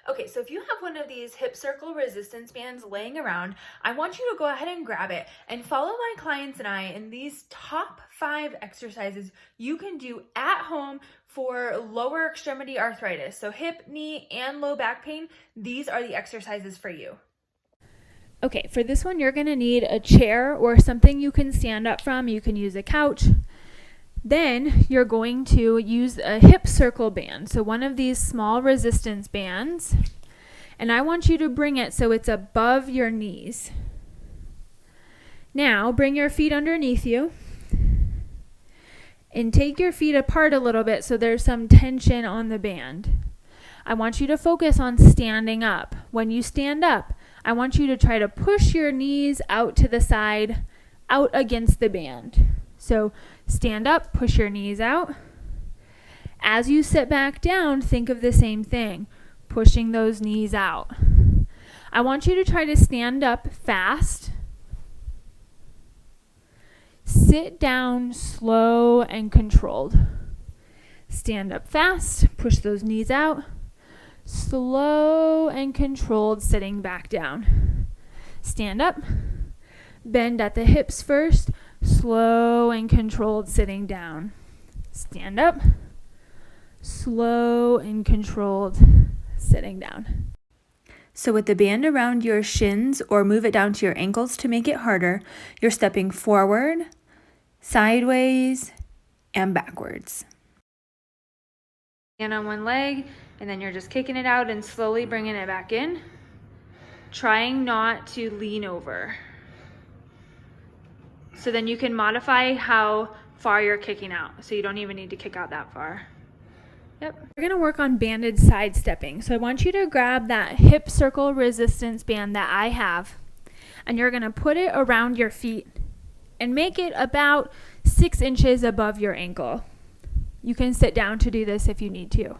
Okay, so if you have one of these hip circle resistance bands laying around, I want you to go ahead and grab it and follow my clients and I in these top 5 exercises you can do at home for lower extremity arthritis. So hip, knee, and low back pain, these are the exercises for you. Okay, for this one, you're going to need a chair or something you can stand up from. You can use a couch. Then you're going to use a hip circle band. So one of these small resistance bands. And I want you to bring it so it's above your knees. Now, bring your feet underneath you. And take your feet apart a little bit so there's some tension on the band. I want you to focus on standing up. When you stand up, I want you to try to push your knees out to the side, out against the band. So stand up, push your knees out. As you sit back down, think of the same thing, pushing those knees out. I want you to try to stand up fast. Sit down slow and controlled. Stand up fast, push those knees out. Slow and controlled, sitting back down. Stand up, bend at the hips first, slow and controlled, sitting down. Stand up, slow and controlled, sitting down. So with the band around your shins, or move it down to your ankles to make it harder, you're stepping forward, sideways, and backwards. And on one leg, and then you're just kicking it out and slowly bringing it back in, trying not to lean over. So then you can modify how far you're kicking out, so you don't even need to kick out that far. Yep. We're going to work on banded side stepping. So I want you to grab that hip circle resistance band that I have, and you're going to put it around your feet and make it about 6 inches above your ankle. You can sit down to do this if you need to.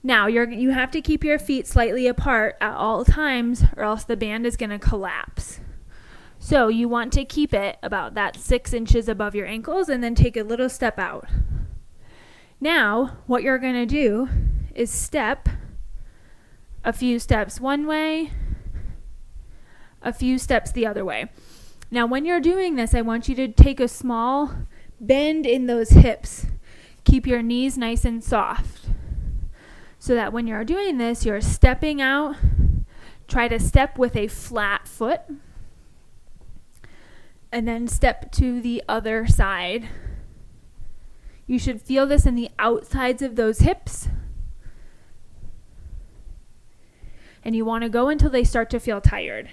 Now, you have to keep your feet slightly apart at all times, or else the band is going to collapse. So you want to keep it about that 6 inches above your ankles and then take a little step out. Now, what you're going to do is step a few steps one way, a few steps the other way. Now, when you're doing this, I want you to take a small bend in those hips. Keep your knees nice and soft, so that when you're doing this, you're stepping out. Try to step with a flat foot, and then step to the other side. You should feel this in the outsides of those hips. And you want to go until they start to feel tired.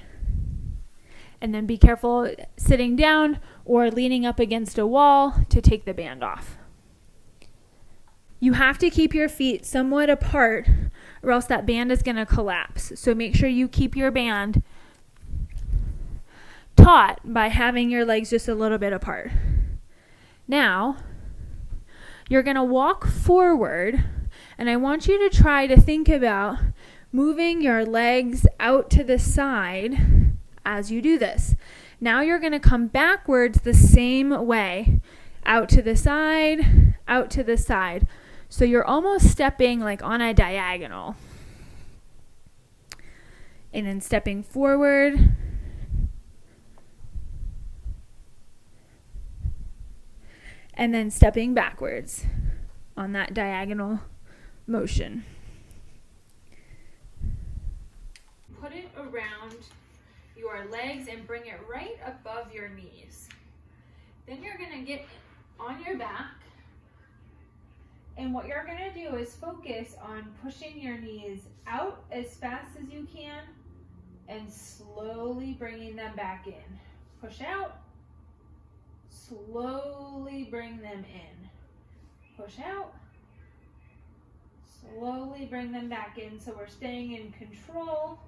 And then be careful sitting down or leaning up against a wall to take the band off. You have to keep your feet somewhat apart, or else that band is going to collapse. So make sure you keep your band taut by having your legs just a little bit apart. Now, you're going to walk forward, and I want you to try to think about moving your legs out to the side as you do this. Now you're going to come backwards the same way, out to the side, out to the side. So you're almost stepping like on a diagonal. And then stepping forward. And then stepping backwards on that diagonal motion. Put it around your legs and bring it right above your knees. Then you're going to get on your back. And what you're going to do is focus on pushing your knees out as fast as you can and slowly bringing them back in. Push out. Slowly bring them in. Push out. Slowly bring them back in, so we're staying in control.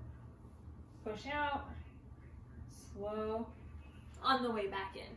Push out. Slow. On the way back in.